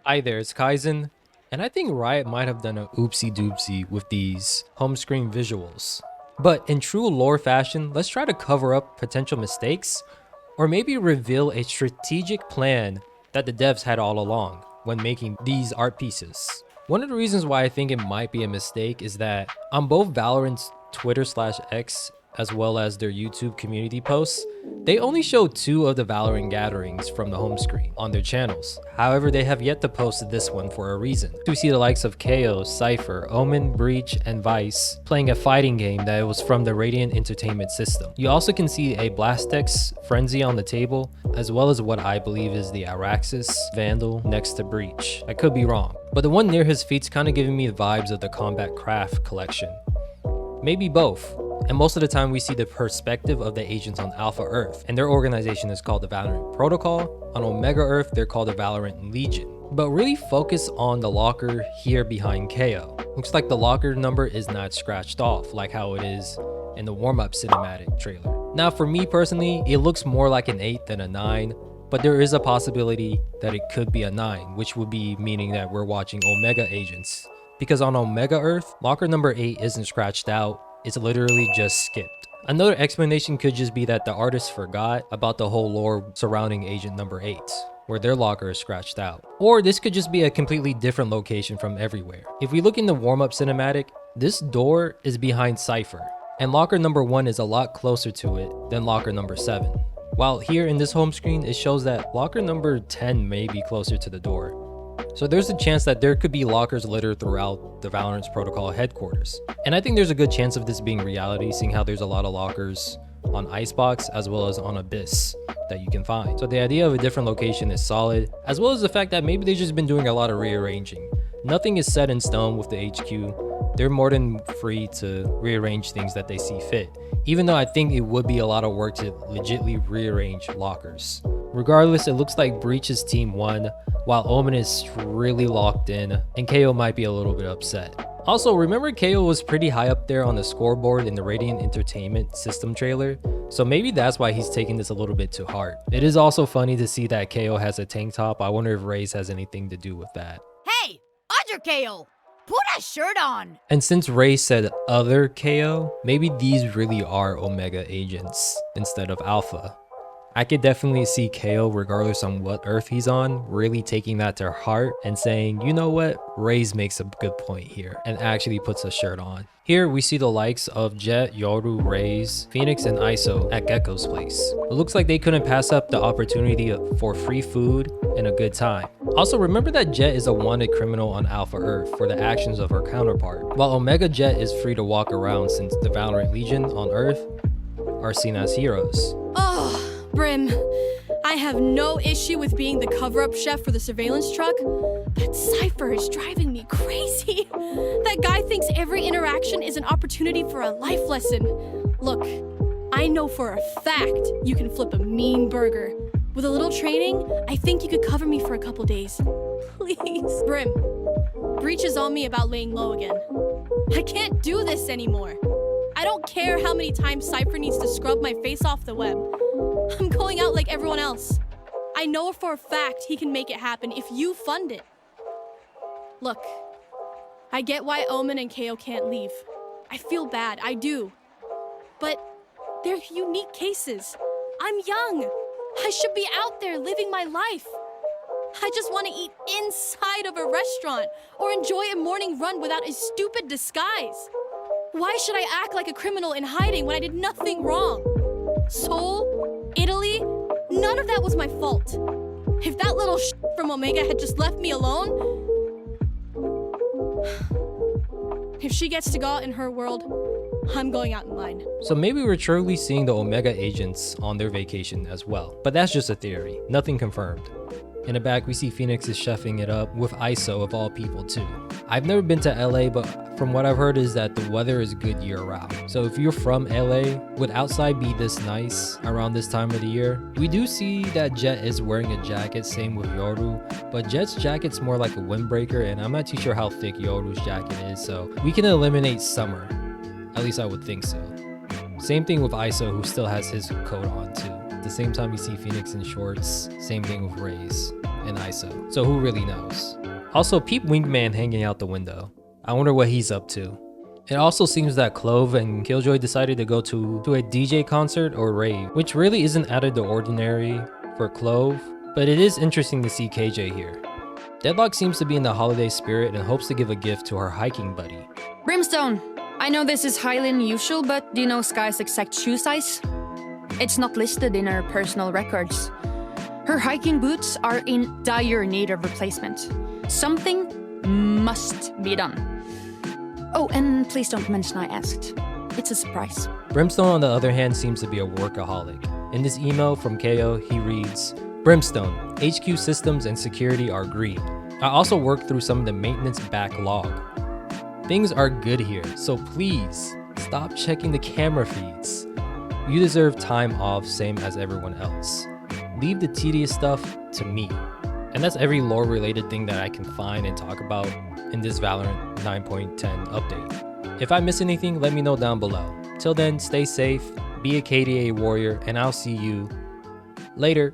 Hi there, it's Kaizen, and I think Riot might have done a oopsie doopsie with these home screen visuals. But in true lore fashion, let's try to cover up potential mistakes, or maybe reveal a strategic plan that the devs had all along when making these art pieces. One of the reasons why I think it might be a mistake is that on both Valorant's Twitter/X as well as their YouTube community posts, they only show 2 of the Valorant gatherings from the home screen on their channels. However, they have yet to post this one for a reason. We see the likes of KO, Cypher, Omen, Breach, and Vice playing a fighting game that was from the Radiant Entertainment system. You also can see a Blastex Frenzy on the table, as well as what I believe is the Araxis Vandal next to Breach. I could be wrong, but the one near his feet's kind of giving me the vibes of the Combat Craft collection. Maybe both. And most of the time we see the perspective of the agents on Alpha Earth, and their organization is called the Valorant Protocol. On Omega Earth, they're called the Valorant Legion. But really focus on the locker here behind KO. Looks like the locker number is not scratched off like how it is in the warm-up cinematic trailer. Now for me personally, it looks more like an 8 than a 9, but there is a possibility that it could be a 9, which would be meaning that we're watching Omega agents. Because on Omega Earth, locker number 8 isn't scratched out, it's literally just skipped. Another explanation could just be that the artist forgot about the whole lore surrounding agent number 8, where their locker is scratched out. Or this could just be a completely different location from everywhere. If we look in the warm-up cinematic, this door is behind Cypher, and locker number 1 is a lot closer to it than locker number 7. While here in this home screen, it shows that locker number 10 may be closer to the door. So there's a chance that there could be lockers littered throughout the Valorant's Protocol headquarters. And I think there's a good chance of this being reality, seeing how there's a lot of lockers on Icebox as well as on Abyss that you can find. So the idea of a different location is solid, as well as the fact that maybe they've just been doing a lot of rearranging. Nothing is set in stone with the HQ. They're more than free to rearrange things that they see fit, even though I think it would be a lot of work to legitly rearrange lockers. Regardless, it looks like Breach's team won, while Omen is really locked in, and KO might be a little bit upset. Also, remember KO was pretty high up there on the scoreboard in the Radiant Entertainment system trailer, so maybe that's why he's taking this a little bit to heart. It is also funny to see that KO has a tank top. I wonder if Raze has anything to do with that. Hey, other KO, put a shirt on. And since Raze said other KO, maybe these really are Omega agents instead of Alpha. I could definitely see KO, regardless on what Earth he's on, really taking that to heart and saying, you know what, Raze makes a good point here, and actually puts a shirt on. Here we see the likes of Jett, Yoru, Raze, Phoenix, and ISO at Gekko's place. It looks like they couldn't pass up the opportunity for free food and a good time. Also, remember that Jett is a wanted criminal on Alpha Earth for the actions of her counterpart, while Omega Jett is free to walk around since the Valorant Legion on Earth are seen as heroes. Oh, Brim, I have no issue with being the cover-up chef for the surveillance truck, but Cypher is driving me crazy. That guy thinks every interaction is an opportunity for a life lesson. Look, I know for a fact you can flip a mean burger. With a little training, I think you could cover me for a couple days. Please. Brim, Breach is on me about laying low again. I can't do this anymore. I don't care how many times Cypher needs to scrub my face off the web. I'm going out like everyone else. I know for a fact he can make it happen if you fund it. Look, I get why Omen and KO can't leave. I feel bad, I do. But they're unique cases. I'm young. I should be out there living my life. I just want to eat inside of a restaurant or enjoy a morning run without a stupid disguise. Why should I act like a criminal in hiding when I did nothing wrong? Seoul, Italy, none of that was my fault. If that little from Omega had just left me alone, if she gets to go out in her world, I'm going out in line. So maybe we're truly seeing the Omega agents on their vacation as well, but that's just a theory, nothing confirmed. In the back, we see Phoenix is chefing it up with ISO of all people too. I've never been to LA, but from what I've heard is that the weather is good year round. So if you're from LA, would outside be this nice around this time of the year? We do see that Jett is wearing a jacket, same with Yoru, but Jett's jacket's more like a windbreaker, and I'm not too sure how thick Yoru's jacket is, so we can eliminate summer. At least I would think so. Same thing with ISO, who still has his coat on too. At the same time, you see Phoenix in shorts. Same thing with Raze. in ISO, so who really knows? Also, peep Wingman hanging out the window. I wonder what he's up to. It also seems that Clove and Killjoy decided to go to a DJ concert or rave, which really isn't out of the ordinary for Clove, but it is interesting to see KJ here. Deadlock seems to be in the holiday spirit and hopes to give a gift to her hiking buddy. Brimstone, I know this is highly unusual, but do you know Sky's exact shoe size? It's not listed in her personal records. Her hiking boots are in dire need of replacement. Something must be done. Oh, and please don't mention I asked. It's a surprise. Brimstone, on the other hand, seems to be a workaholic. In this email from KO, he reads, Brimstone, HQ systems and security are green. I also worked through some of the maintenance backlog. Things are good here, so please stop checking the camera feeds. You deserve time off, same as everyone else. Leave the tedious stuff to me. And that's every lore related thing that I can find and talk about in this Valorant 9.10 update. If I miss anything, let me know down below. Till then, stay safe, be a KDA warrior, and I'll see you later.